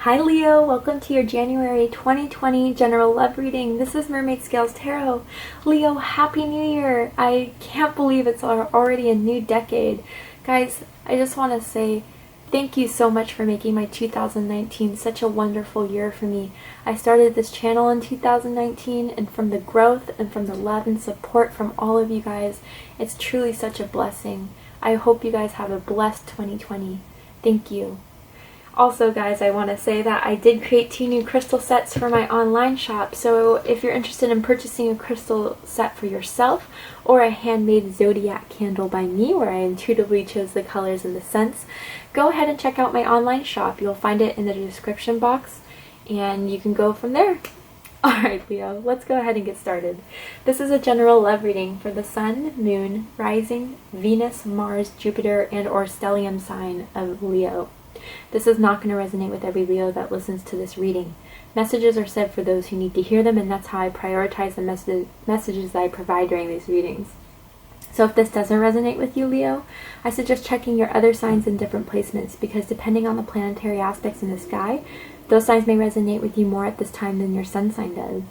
Hi Leo, welcome to your January 2020 general love reading. This is Mermaid Scales Tarot. Leo, Happy New Year! I can't believe it's already a new decade. Guys, I just want to say thank you so much for making my 2019 such a wonderful year for me. I started this channel in 2019, and from the growth and from the love and support from all of you guys, it's truly such a blessing. I hope you guys have a blessed 2020. Thank you. Also, guys, I want to say that I did create 2 new crystal sets for my online shop, so if you're interested in purchasing a crystal set for yourself or a handmade zodiac candle by me where I intuitively chose the colors and the scents, go ahead and check out my online shop. You'll find it in the description box and you can go from there. Alright Leo, let's go ahead and get started. This is a general love reading for the Sun, Moon, Rising, Venus, Mars, Jupiter, and or stellium sign of Leo. This is not going to resonate with every Leo that listens to this reading. Messages are said for those who need to hear them, and that's how I prioritize the messages that I provide during these readings. So if this doesn't resonate with you, Leo, I suggest checking your other signs in different placements, because depending on the planetary aspects in the sky, those signs may resonate with you more at this time than your sun sign does.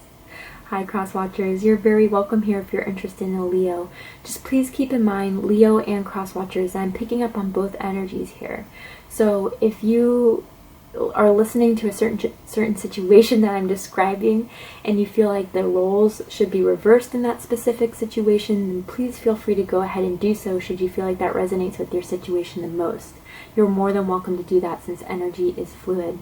Hi cross watchers, you're very welcome here if you're interested in a Leo. Just please keep in mind, Leo and cross watchers, I'm picking up on both energies here. So if you are listening to a certain situation that I'm describing and you feel like the roles should be reversed in that specific situation, then please feel free to go ahead and do so should you feel like that resonates with your situation the most. You're more than welcome to do that since energy is fluid.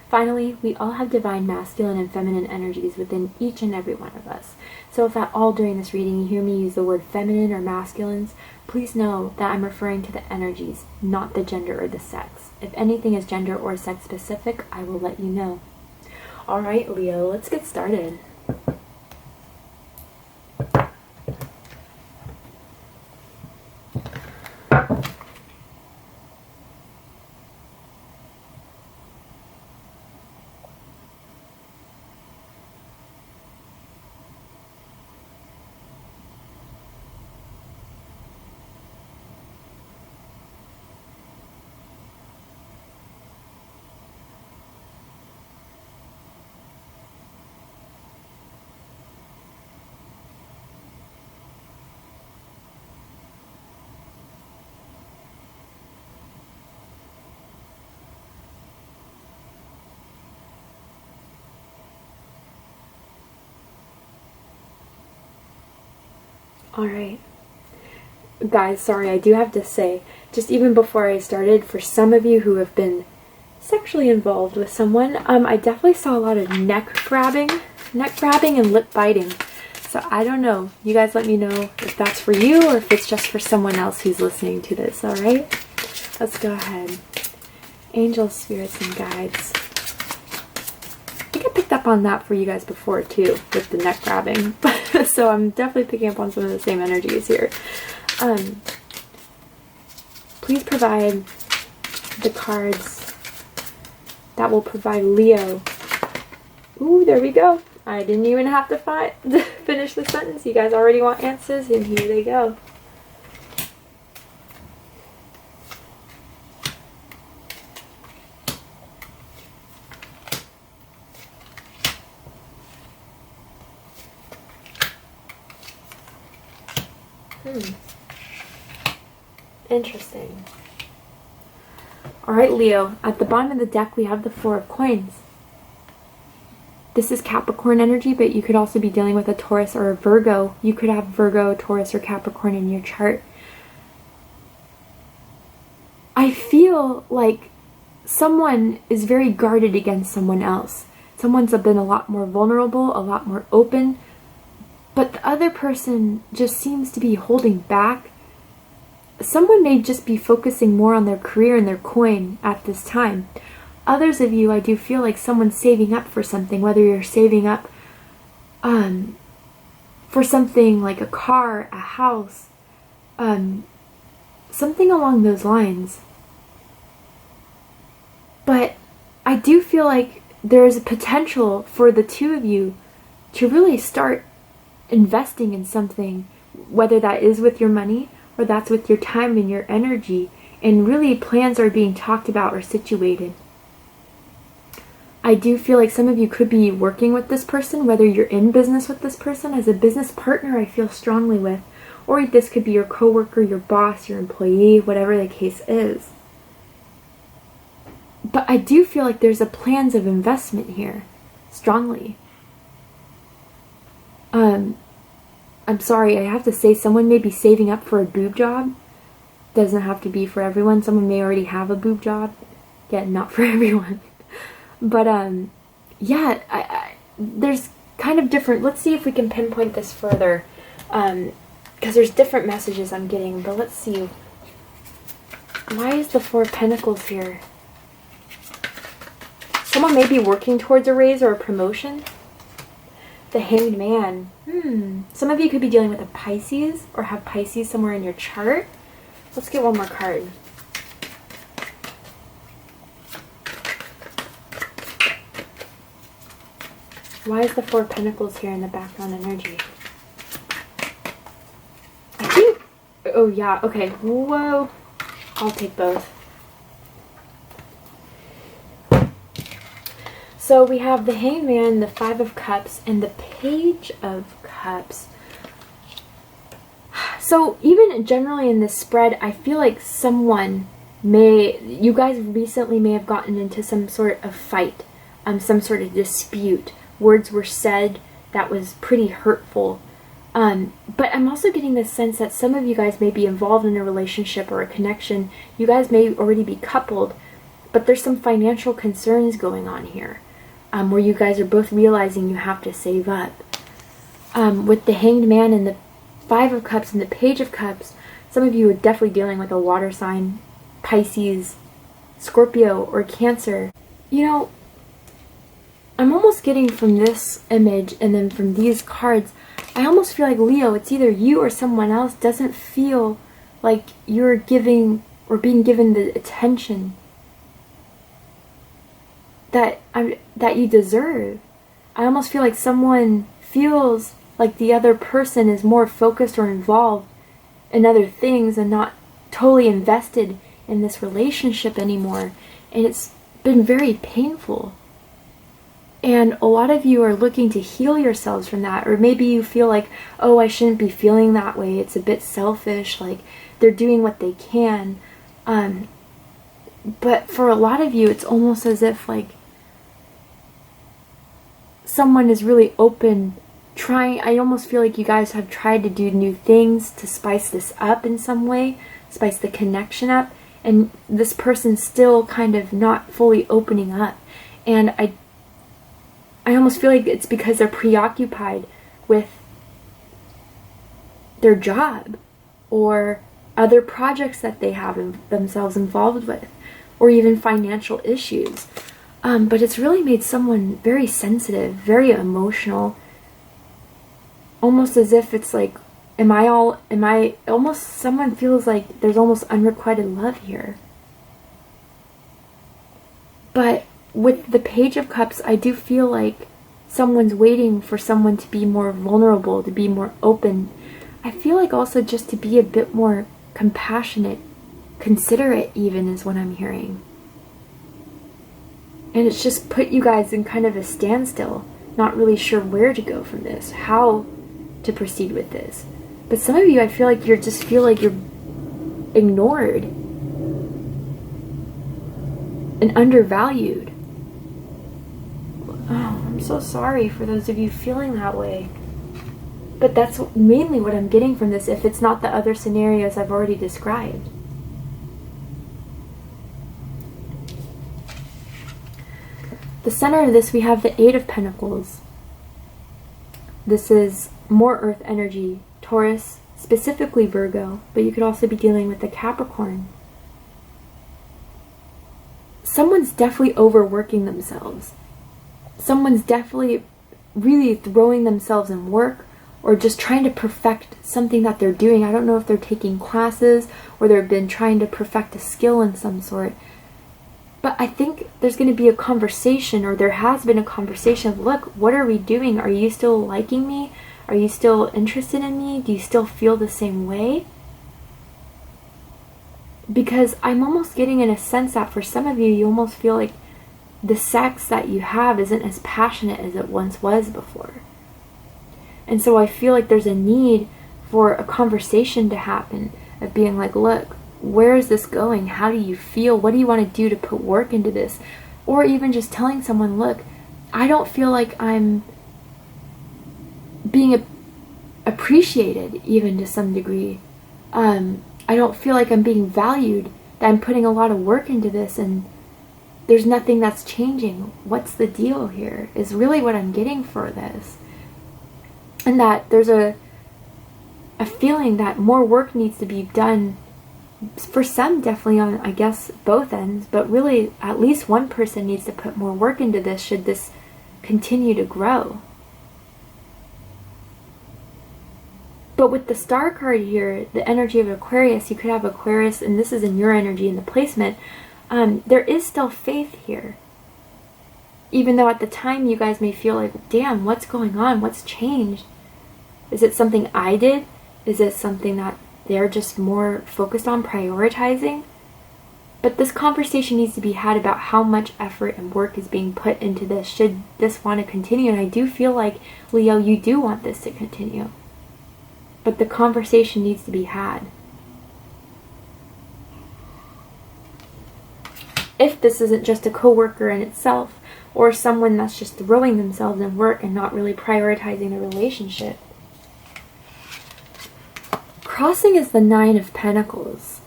Finally, we all have divine masculine and feminine energies within each and every one of us. So if at all during this reading you hear me use the word feminine or masculines, please know that I'm referring to the energies, not the gender or the sex. If anything is gender or sex specific, I will let you know. Alright Leo, let's get started. Alright. Guys, sorry, I do have to say, just even before I started, for some of you who have been sexually involved with someone, I definitely saw a lot of neck grabbing and lip biting. So I don't know. You guys let me know if that's for you or if it's just for someone else who's listening to this, alright? Let's go ahead. Angels, spirits, and guides. I think I picked up on that for you guys before too, with the neck grabbing. So I'm definitely picking up on some of the same energies here. Please provide the cards that will provide Leo. Ooh, there we go. I didn't even have to finish the sentence. You guys already want answers, and here they go. Interesting. Alright Leo, at the bottom of the deck we have the 4 of coins. This is Capricorn energy, but you could also be dealing with a Taurus or a Virgo. You could have Virgo, Taurus, or Capricorn in your chart. I feel like someone is very guarded against someone else. Someone's been a lot more vulnerable, a lot more open, but the other person just seems to be holding back. Someone may just be focusing more on their career and their coin at this time. Others of you, I do feel like someone's saving up for something, whether you're saving up for something like a car, a house, something along those lines. But I do feel like there's a potential for the 2 of you to really start investing in something, whether that is with your money or that's with your time and your energy, and really plans are being talked about or situated. I do feel like some of you could be working with this person, whether you're in business with this person, as a business partner I feel strongly with, or this could be your coworker, your boss, your employee, whatever the case is. But I do feel like there's a plans of investment here, strongly. I'm sorry, I have to say, someone may be saving up for a boob job. Doesn't have to be for everyone. Someone may already have a boob job. Yeah, not for everyone. But, yeah, there's kind of different, let's see if we can pinpoint this further, because there's different messages I'm getting, but let's see. Why is the Four of Pentacles here? Someone may be working towards a raise or a promotion. The Hanged Man. Some of you could be dealing with a Pisces, or have Pisces somewhere in your chart. Let's get one more card. Why is the Four of Pentacles here in the background energy? I think... Oh, yeah. Okay. Whoa. I'll take both. So we have the Hanged Man, the Five of Cups, and the Page of Cups. So even generally in this spread, I feel like someone you guys recently may have gotten into some sort of fight, some sort of dispute. Words were said that was pretty hurtful. But I'm also getting this sense that some of you guys may be involved in a relationship or a connection. You guys may already be coupled, but there's some financial concerns going on here, where you guys are both realizing you have to save up. With the Hanged Man and the Five of Cups and the Page of Cups, some of you are definitely dealing with a water sign, Pisces, Scorpio, or Cancer. You know, I'm almost getting from this image and then from these cards, I almost feel like, Leo, it's either you or someone else doesn't feel like you're giving or being given the attention that you deserve. I almost feel like someone feels like the other person is more focused or involved in other things and not totally invested in this relationship anymore. And it's been very painful. And a lot of you are looking to heal yourselves from that. Or maybe you feel like, oh, I shouldn't be feeling that way. It's a bit selfish. Like, they're doing what they can. But for a lot of you, it's almost as if, like, someone is really open, trying. I almost feel like you guys have tried to do new things to spice this up in some way, spice the connection up. And this person's still kind of not fully opening up. And I almost feel like it's because they're preoccupied with their job or other projects that they have themselves involved with, or even financial issues. But it's really made someone very sensitive, very emotional, almost as if it's like, almost someone feels like there's almost unrequited love here. But with the Page of Cups, I do feel like someone's waiting for someone to be more vulnerable, to be more open. I feel like also just to be a bit more compassionate, considerate even, is what I'm hearing. And it's just put you guys in kind of a standstill, not really sure where to go from this, how to proceed with this. But some of you, I feel like you're ignored and undervalued. Oh, I'm so sorry for those of you feeling that way. But that's mainly what I'm getting from this, if it's not the other scenarios I've already described. The center of this, we have the Eight of Pentacles. This is more earth energy, Taurus, specifically Virgo, but you could also be dealing with the Capricorn. Someone's definitely overworking themselves. Someone's definitely really throwing themselves in work, or just trying to perfect something that they're doing. I don't know if they're taking classes or they've been trying to perfect a skill in some sort. But I think there's going to be a conversation, or there has been a conversation of, look, what are we doing? Are you still liking me? Are you still interested in me? Do you still feel the same way? Because I'm almost getting in a sense that for some of you, you almost feel like the sex that you have isn't as passionate as it once was before. And so I feel like there's a need for a conversation to happen of being like, look, where is this going? How do you feel? What do you want to do to put work into this? Or even just telling someone, look, I don't feel like I'm being appreciated, even to some degree. I don't feel like I'm being valued, that I'm putting a lot of work into this and there's nothing that's changing. What's the deal here is really what I'm getting for this. And that there's a feeling that more work needs to be done for some, definitely on, I guess, both ends, but really at least one person needs to put more work into this should this continue to grow. But with the star card here, the energy of Aquarius, you could have Aquarius, and this is in your energy in the placement, there is still faith here. Even though at the time you guys may feel like, damn, what's going on? What's changed? Is it something I did? Is it something that they're just more focused on prioritizing? But this conversation needs to be had about how much effort and work is being put into this should this want to continue. And I do feel like, Leo, you do want this to continue. But the conversation needs to be had. If this isn't just a coworker in itself, or someone that's just throwing themselves in work and not really prioritizing the relationship. Crossing is the 9 of Pentacles.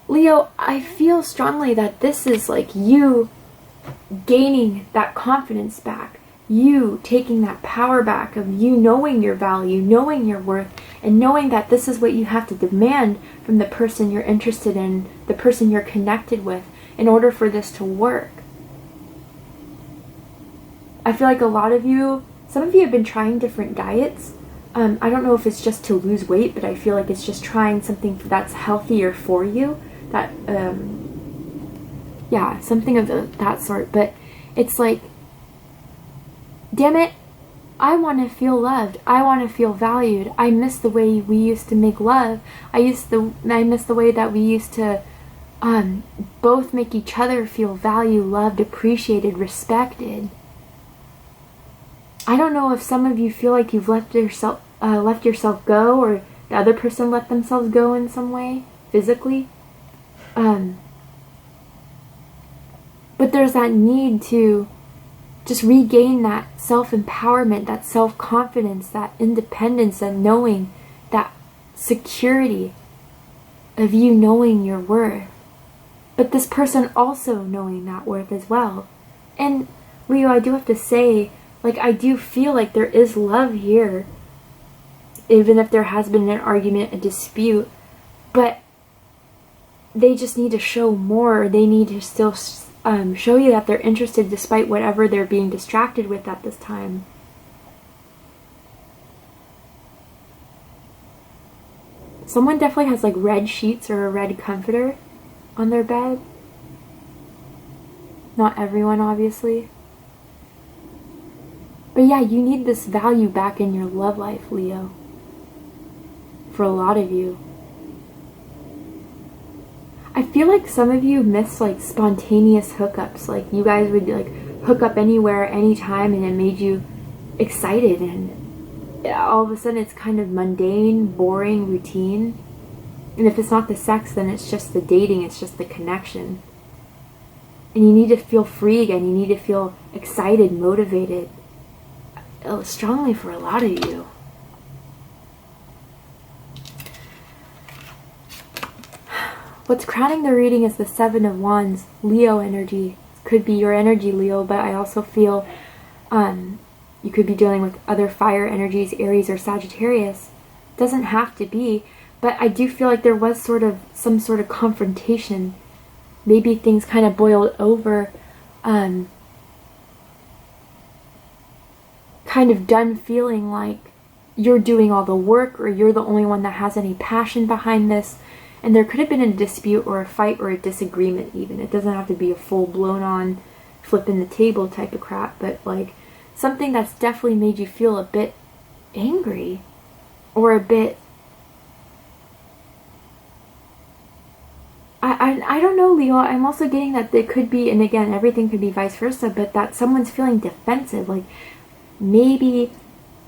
Leo, I feel strongly that this is like you gaining that confidence back. You taking that power back of you knowing your value, knowing your worth, and knowing that this is what you have to demand from the person you're interested in, the person you're connected with, in order for this to work. I feel like a lot of you, some of you have been trying different diets. I don't know if it's just to lose weight, but I feel like it's just trying something that's healthier for you. That, yeah, something of that sort. But it's like, damn it, I want to feel loved. I want to feel valued. I miss the way we used to make love. I miss the way that we used to both make each other feel valued, loved, appreciated, respected. I don't know if some of you feel like you've left yourself go, or the other person let themselves go in some way, physically. But there's that need to just regain that self-empowerment, that self-confidence, that independence, and knowing that security of you knowing your worth. But this person also knowing that worth as well. And Leo, I do have to say, like, I do feel like there is love here, even if there has been an argument, a dispute, but they just need to show more. They need to still show you that they're interested despite whatever they're being distracted with at this time. Someone definitely has like red sheets or a red comforter on their bed. Not everyone, obviously. But yeah, you need this value back in your love life, Leo. For a lot of you. I feel like some of you miss like spontaneous hookups. Like you guys would like hook up anywhere, anytime, and it made you excited. And all of a sudden it's kind of mundane, boring, routine. And if it's not the sex, then it's just the dating, it's just the connection. And you need to feel free again. You need to feel excited, motivated. Strongly for a lot of you. What's crowning the reading is the 7 of Wands, Leo energy. Could be your energy, Leo, but I also feel you could be dealing with other fire energies, Aries or Sagittarius. Doesn't have to be, but I do feel like there was some sort of confrontation. Maybe things kind of boiled over. Kind of done feeling like you're doing all the work, or you're the only one that has any passion behind this. And there could have been a dispute or a fight or a disagreement even. It doesn't have to be a full blown on flipping the table type of crap, but like something that's definitely made you feel a bit angry or a bit, I I don't know, Leo. I'm also getting that there could be, and again, everything could be vice versa, but that someone's feeling defensive. Like, maybe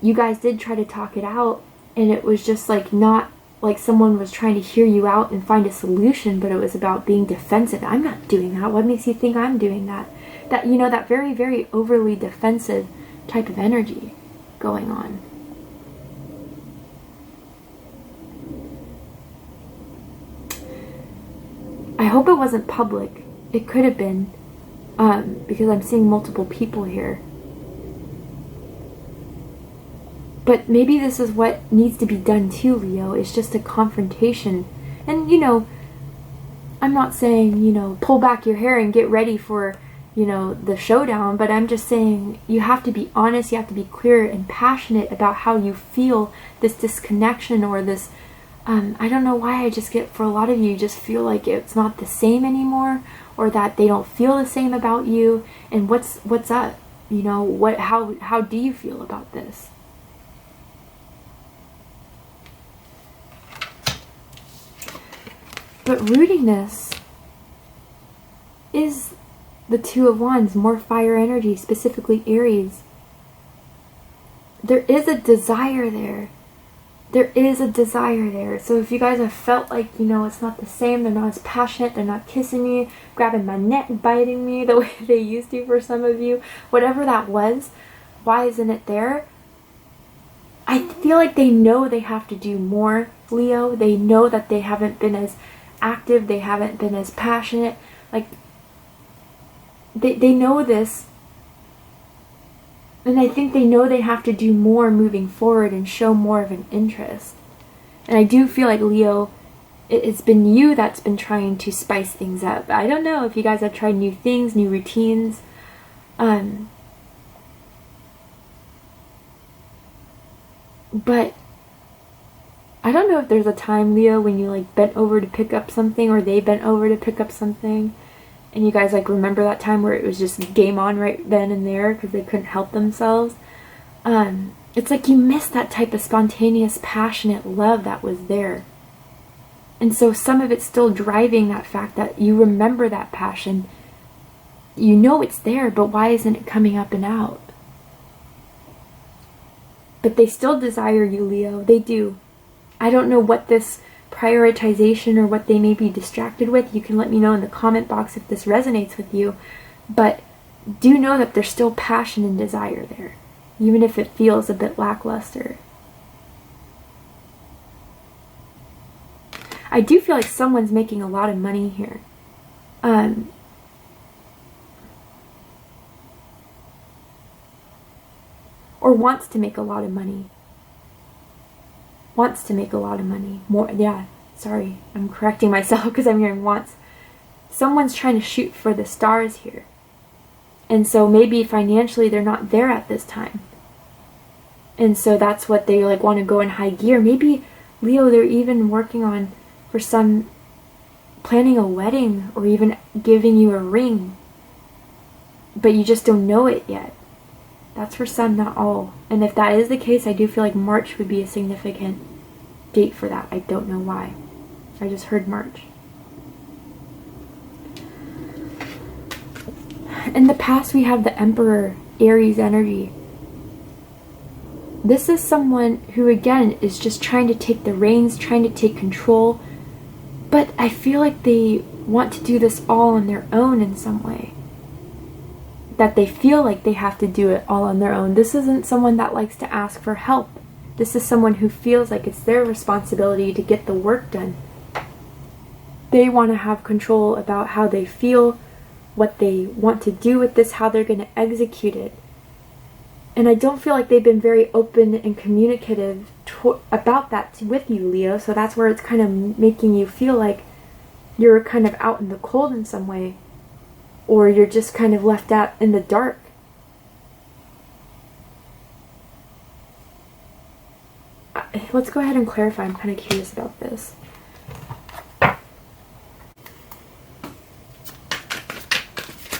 you guys did try to talk it out, and it was just like not like someone was trying to hear you out and find a solution, but it was about being defensive. I'm not doing that. What makes you think I'm doing that? That, you know, that very, very overly defensive type of energy going on. I hope it wasn't public. It could have been, because I'm seeing multiple people here. But maybe this is what needs to be done too, Leo. It's just a confrontation. And, you know, I'm not saying, you know, pull back your hair and get ready for, you know, the showdown. But I'm just saying you have to be honest. You have to be clear and passionate about how you feel this disconnection or this, I don't know why I just get, for a lot of you just feel like it's not the same anymore, or that they don't feel the same about you. And what's up? You know, how do you feel about this? But rootiness is the Two of Wands, more fire energy, specifically Aries. There is a desire there. There is a desire there. So if you guys have felt like, you know, it's not the same, they're not as passionate, they're not kissing me, grabbing my neck, biting me the way they used to for some of you, whatever that was, why isn't it there? I feel like they know they have to do more, Leo. They know that they haven't been as active, they haven't been as passionate, like they know this, and I think they know they have to do more moving forward and show more of an interest. And I do feel like, Leo, it's been you that's been trying to spice things up. I don't know if you guys have tried new things, new routines, but I don't know if there's a time, Leo, when you like bent over to pick up something, or they bent over to pick up something, and you guys like remember that time where it was just game on right then and there because they couldn't help themselves. It's like you missed that type of spontaneous, passionate love that was there. And so some of it's still driving that fact that you remember that passion. You know it's there, but why isn't it coming up and out? But they still desire you, Leo. They do. I don't know what this prioritization or what they may be distracted with. You can let me know in the comment box if this resonates with you. But do know that there's still passion and desire there, even if it feels a bit lackluster. I do feel like someone's making a lot of money here. Or wants to make a lot of money. Wants to make a lot of money. More, yeah, sorry, I'm correcting myself because I'm hearing wants. Someone's trying to shoot for the stars here. And so maybe financially they're not there at this time. And so that's what they like want to go in high gear. Maybe, Leo, they're even working on, for some, planning a wedding or even giving you a ring. But you just don't know it yet. That's for some, not all. And if that is the case, I do feel like March would be a significant date for that. I don't know why. I just heard March. In the past, we have the Emperor, Aries energy. This is someone who, again, is just trying to take the reins, trying to take control. But I feel like they want to do this all on their own in some way. That they feel like they have to do it all on their own. This isn't someone that likes to ask for help. This is someone who feels like it's their responsibility to get the work done. They want to have control about how they feel, what they want to do with this, how they're going to execute it. And I don't feel like they've been very open and communicative about that with you, Leo. So that's where it's kind of making you feel like you're kind of out in the cold in some way. Or you're just kind of left out in the dark. Let's go ahead and clarify. I'm kind of curious about this.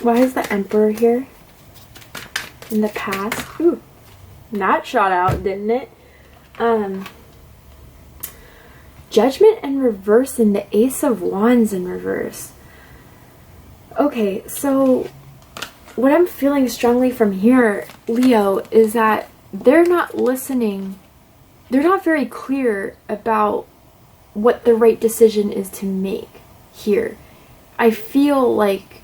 Why is the Emperor here? In the past? Ooh, that shot out, didn't it? Judgment in reverse and the Ace of Wands in reverse. Okay, so what I'm feeling strongly from here, Leo, is that they're not listening. They're not very clear about what the right decision is to make here. I feel like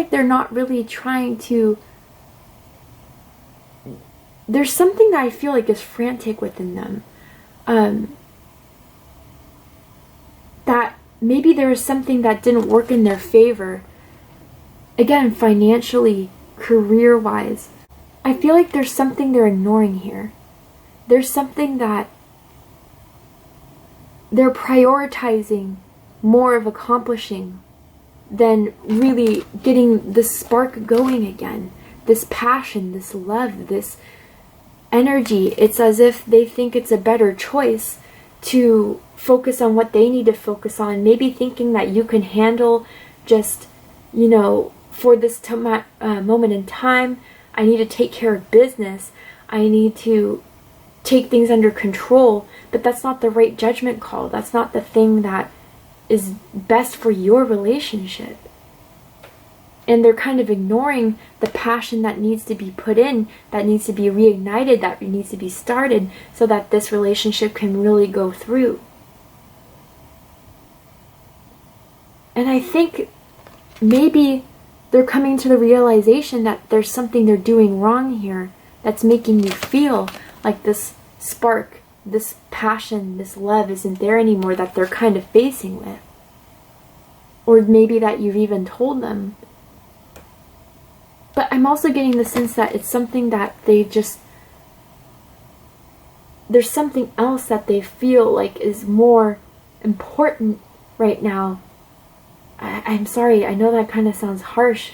they're not really trying to. There's something that I feel like is frantic within them. That maybe there is something that didn't work in their favor. Again, financially, career-wise. I feel like there's something they're ignoring here. There's something that they're prioritizing more of accomplishing than really getting the spark going again. This passion, this love, this energy. It's as if they think it's a better choice to focus on what they need to focus on. Maybe thinking that you can handle just, you know, for this moment in time, I need to take care of business. I need to take things under control. But that's not the right judgment call. That's not the thing that is best for your relationship. And they're kind of ignoring the passion that needs to be put in, that needs to be reignited, that needs to be started so that this relationship can really go through. And I think maybe they're coming to the realization that there's something they're doing wrong here that's making you feel like this spark, this passion, this love isn't there anymore that they're kind of facing with. Or maybe that you've even told them. But I'm also getting the sense that it's something that they just, there's something else that they feel like is more important right now. I'm sorry, I know that kind of sounds harsh.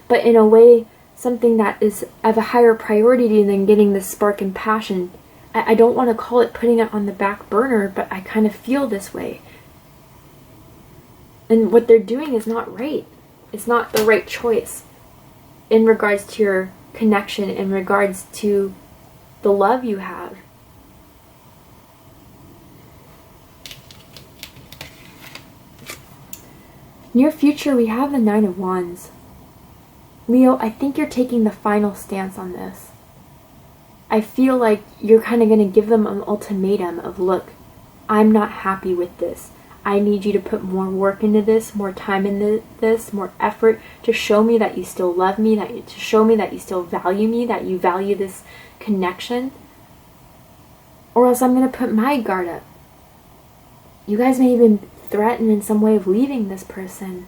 But in a way, something that is of a higher priority than getting this spark and passion. I don't want to call it putting it on the back burner, but I kind of feel this way. And what they're doing is not right. It's not the right choice in regards to your connection, in regards to the love you have. Near future, we have the Nine of Wands. Leo, I think you're taking the final stance on this. I feel like you're kind of going to give them an ultimatum of, look, I'm not happy with this. I need you to put more work into this, more time into this, more effort to show me that you still love me, to show me that you still value me, that you value this connection. Or else I'm going to put my guard up. You guys may even threaten in some way of leaving this person.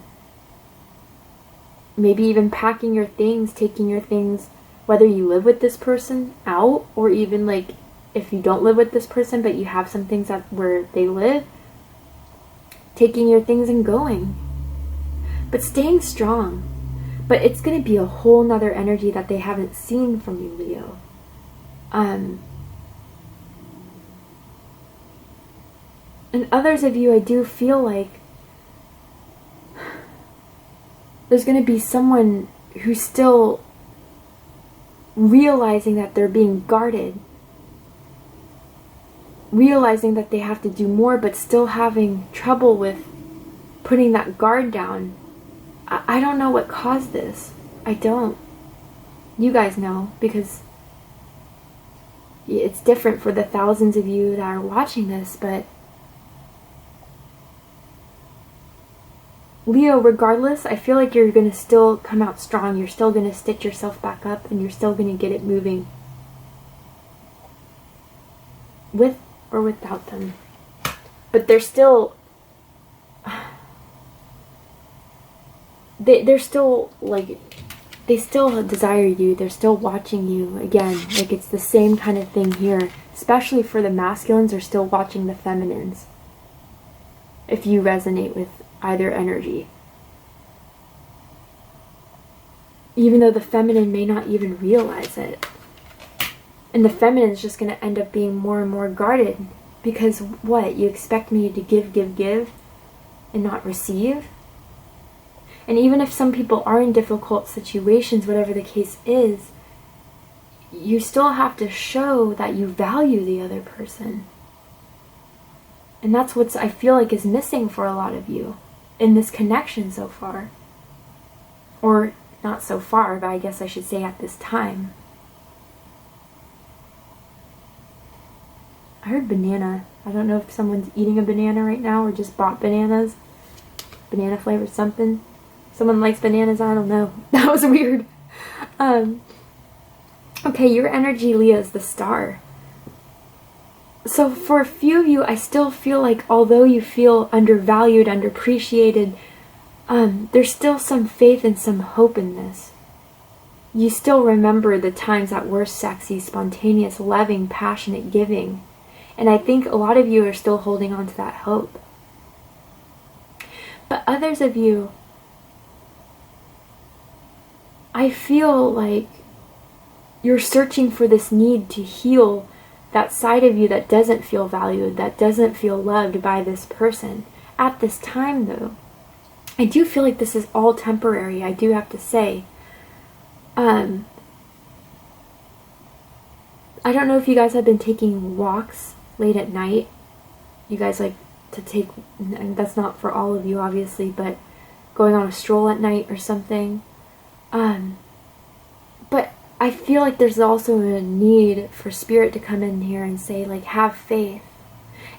Maybe even packing your things, taking your things, whether you live with this person, out, or even like if you don't live with this person but you have some things where they live, taking your things and going. But staying strong. But it's going to be a whole nother energy that they haven't seen from you, Leo. And others of you, I do feel like there's going to be someone who's still realizing that they're being guarded, realizing that they have to do more, but still having trouble with putting that guard down. I don't know what caused this. I don't. You guys know, because it's different for the thousands of you that are watching this, but Leo, regardless, I feel like you're going to still come out strong. You're still going to stitch yourself back up, and you're still going to get it moving. With or without them. But they're still... They're still, like... They still desire you. They're still watching you. Again, like it's the same kind of thing here. Especially for the masculines, are still watching the feminines. If you resonate with either energy. Even though the feminine may not even realize it. And the feminine is just going to end up being more and more guarded. Because what? You expect me to give and not receive? And even if some people are in difficult situations, whatever the case is, you still have to show that you value the other person. And that's what I feel like is missing for a lot of you in this connection so far. Or not so far, but I guess I should say at this time. I heard banana. I don't know if someone's eating a banana right now or just bought bananas. Banana flavored something. Someone likes bananas, I don't know. That was weird. Okay, your energy, Leo, is the Star. So for a few of you, I still feel like although you feel undervalued, underappreciated, there's still some faith and some hope in this. You still remember the times that were sexy, spontaneous, loving, passionate, giving. And I think a lot of you are still holding on to that hope. But others of you, I feel like you're searching for this need to heal that side of you that doesn't feel valued, that doesn't feel loved by this person. At this time, though, I do feel like this is all temporary, I do have to say. I don't know if you guys have been taking walks late at night. You guys like to take, and that's not for all of you obviously, but going on a stroll at night or something. But I feel like there's also a need for spirit to come in here and say, like, have faith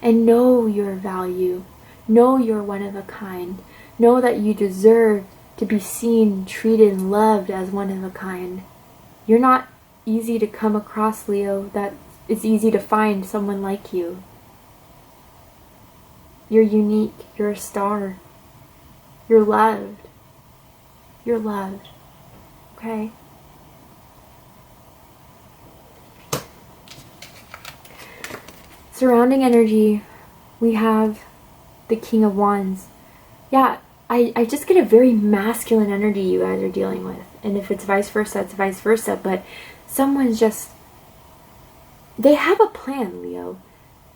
and know your value, know you're one of a kind, know that you deserve to be seen, treated, and loved as one of a kind. You're not easy to come across, Leo, that it's easy to find someone like you. You're unique, you're a star, you're loved, okay? Surrounding energy, we have the King of Wands. Yeah, I just get a very masculine energy you guys are dealing with. And if it's vice versa, it's vice versa. But someone's just, they have a plan, Leo.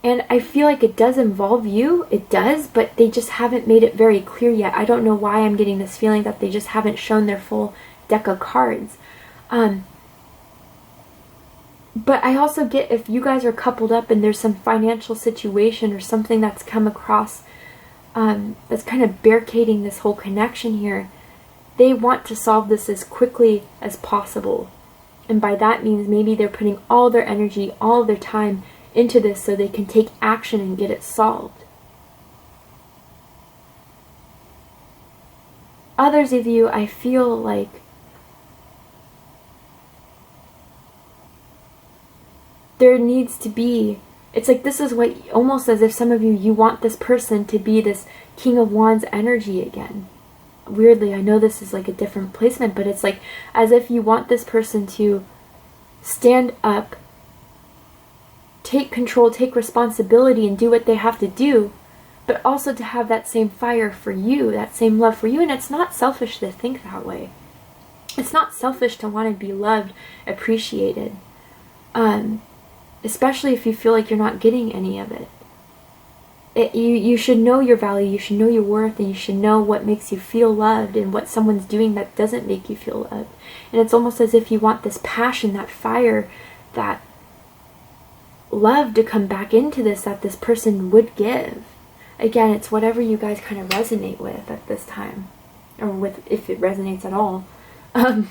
And I feel like it does involve you. It does, but they just haven't made it very clear yet. I don't know why I'm getting this feeling that they just haven't shown their full deck of cards. But I also get if you guys are coupled up and there's some financial situation or something that's come across that's kind of barricading this whole connection here, they want to solve this as quickly as possible. And by that means maybe they're putting all their energy, all their time into this so they can take action and get it solved. Others of you, I feel like there needs to be, it's like this is what, almost as if some of you, you want this person to be this King of Wands energy again. Weirdly, I know this is like a different placement, but it's like as if you want this person to stand up, take control, take responsibility, and do what they have to do, but also to have that same fire for you, that same love for you. And it's not selfish to think that way. It's not selfish to want to be loved, appreciated. Especially if you feel like you're not getting any of it. You should know your value, you should know your worth, and you should know what makes you feel loved and what someone's doing that doesn't make you feel loved. And it's almost as if you want this passion, that fire, that love to come back into this that this person would give. Again, it's whatever you guys kind of resonate with at this time. Or with, if it resonates at all. The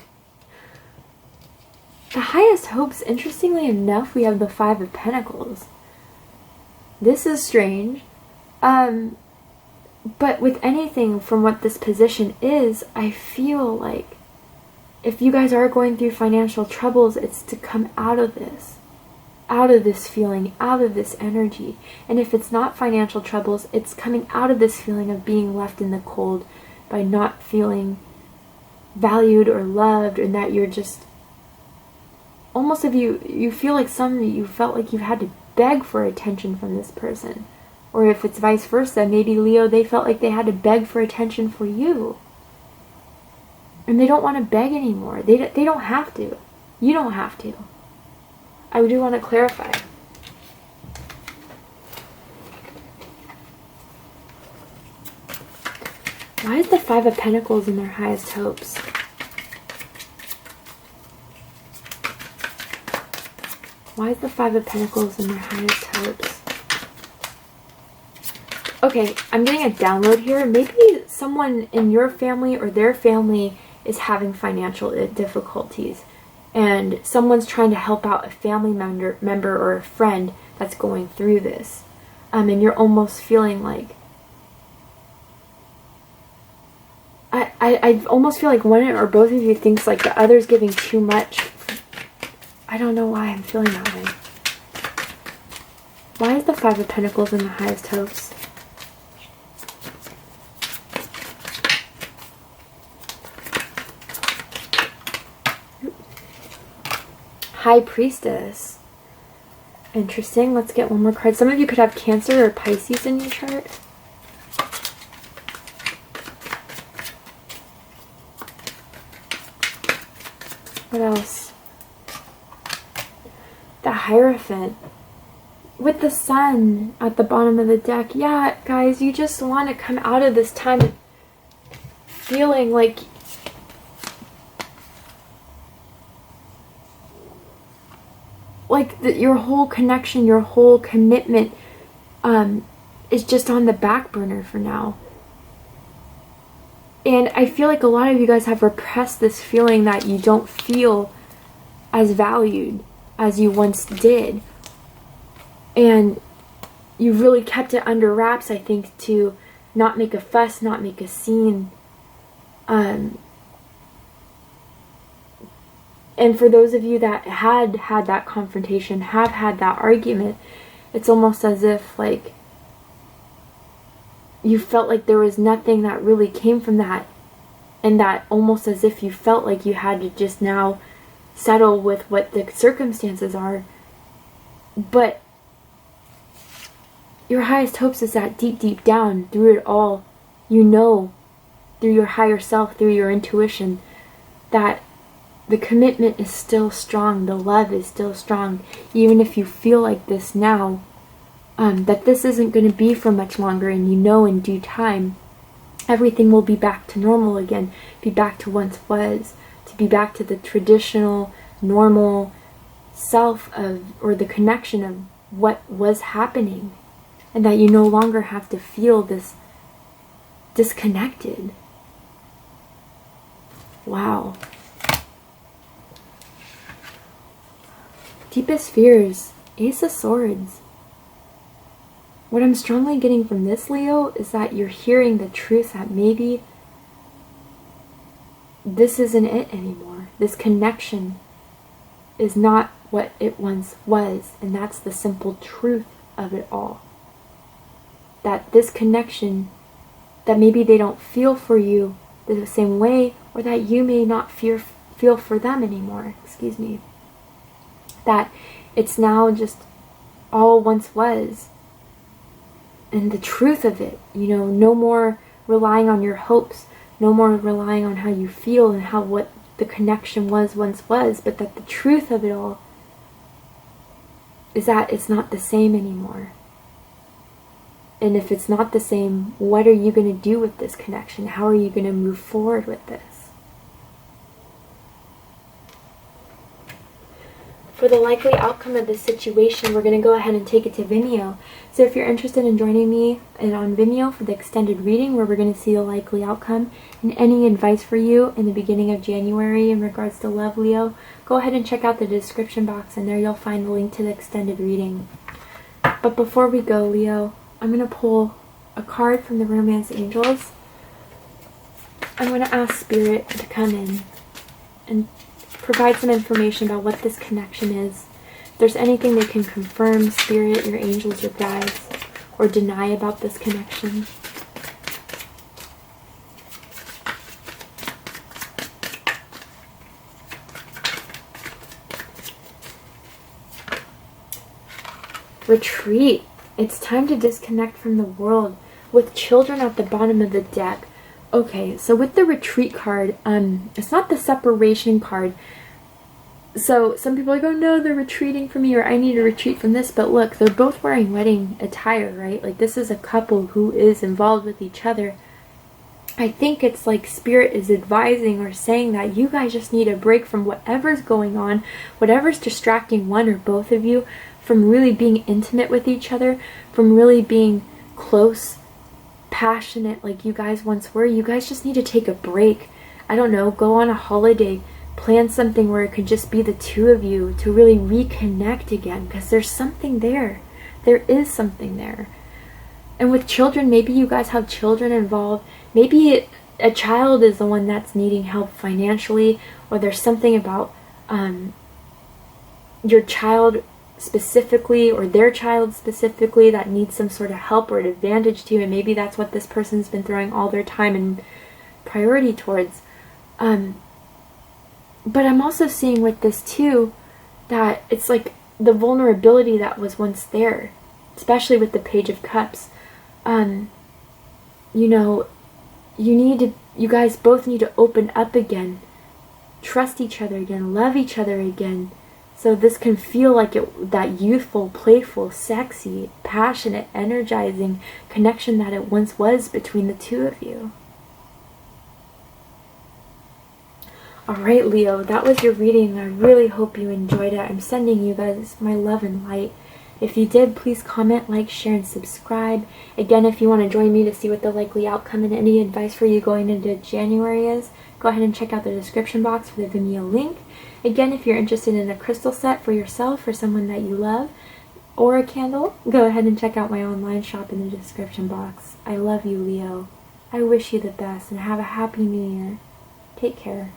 highest hopes, interestingly enough, we have the Five of Pentacles. This is strange. But with anything from what this position is, I feel like if you guys are going through financial troubles, it's to come out of this feeling, out of this energy. And if it's not financial troubles, it's coming out of this feeling of being left in the cold by not feeling valued or loved, and that you're just almost, if you feel like you felt like you've had to beg for attention from this person. Or if it's vice versa, maybe Leo, they felt like they had to beg for attention for you. And they don't want to beg anymore. They don't have to. You don't have to. I do want to clarify. Why is the Five of Pentacles in their highest hopes? Why is the Five of Pentacles in their highest hopes? Okay, I'm getting a download here. Maybe someone in your family or their family is having financial difficulties, and someone's trying to help out a family member or a friend that's going through this. And you're almost feeling like, I almost feel like one or both of you thinks like the other's giving too much. I don't know why I'm feeling that way. Why is the Five of Pentacles in the highest hopes? High Priestess. Interesting. Let's get one more card. Some of you could have Cancer or Pisces in your chart. What else? The Hierophant. With the Sun at the bottom of the deck. Yeah, guys, you just want to come out of this time feeling like your whole connection, your whole commitment is just on the back burner for now. And I feel like a lot of you guys have repressed this feeling that you don't feel as valued as you once did. And you really kept it under wraps, I think, to not make a fuss, not make a scene. And for those of you that had that confrontation, have had that argument, it's almost as if like you felt like there was nothing that really came from that, and that almost as if you felt like you had to just now settle with what the circumstances are. But your highest hopes is that deep down, through it all, you know, through your higher self, through your intuition, that the commitment is still strong, the love is still strong, even if you feel like this now, that this isn't going to be for much longer, and you know in due time, everything will be back to normal again, be back to once was, to be back to the traditional, normal self of, or the connection of what was happening, and that you no longer have to feel this disconnected. Wow. Deepest fears, Ace of Swords. What I'm strongly getting from this, Leo, is that you're hearing the truth that maybe this isn't it anymore. This connection is not what it once was, and that's the simple truth of it all. That this connection, that maybe they don't feel for you the same way, or that you may not feel for them anymore, excuse me. That it's now just all once was. And the truth of it, you know, no more relying on your hopes, no more relying on how you feel and how what the connection was once was, but that the truth of it all is that it's not the same anymore. And if it's not the same, what are you going to do with this connection? How are you going to move forward with this? For the likely outcome of this situation, we're going to go ahead and take it to Vimeo. So if you're interested in joining me on Vimeo for the extended reading, where we're going to see the likely outcome and any advice for you in the beginning of January in regards to love, Leo, go ahead and check out the description box, and there you'll find the link to the extended reading. But before we go, Leo, I'm going to pull a card from the Romance Angels. I'm going to ask Spirit to come in and provide some information about what this connection is. If there's anything they can confirm, Spirit, your angels, your guides, or deny about this connection. Retreat. It's time to disconnect from the world, with children at the bottom of the deck. Okay, so with the retreat card, it's not the separation card. So some people are like, oh no, they're retreating from me, or I need to retreat from this. But look, they're both wearing wedding attire, right? Like, this is a couple who is involved with each other. I think it's like Spirit is advising or saying that you guys just need a break from whatever's going on, whatever's distracting one or both of you from really being intimate with each other, from really being close, passionate like you guys once were. You guys just need to take a break. I don't know, go on a holiday, plan something where it could just be the two of you to really reconnect again, because there's something there. There is something there. And with children, maybe you guys have children involved. Maybe a child is the one that's needing help financially, or there's something about your child specifically, or their child specifically, that needs some sort of help or an advantage to you, and maybe that's what this person's been throwing all their time and priority towards. But I'm also seeing with this too, that it's like the vulnerability that was once there, especially with the Page of Cups. You know, you guys both need to open up again, trust each other again, love each other again, so this can feel like that youthful, playful, sexy, passionate, energizing connection that it once was between the two of you. Alright, Leo, that was your reading. I really hope you enjoyed it. I'm sending you guys my love and light. If you did, please comment, like, share, and subscribe. Again, if you want to join me to see what the likely outcome and any advice for you going into January is, go ahead and check out the description box for the Vimeo link. Again, if you're interested in a crystal set for yourself or someone that you love, or a candle, go ahead and check out my online shop in the description box. I love you, Leo. I wish you the best, and have a happy new year. Take care.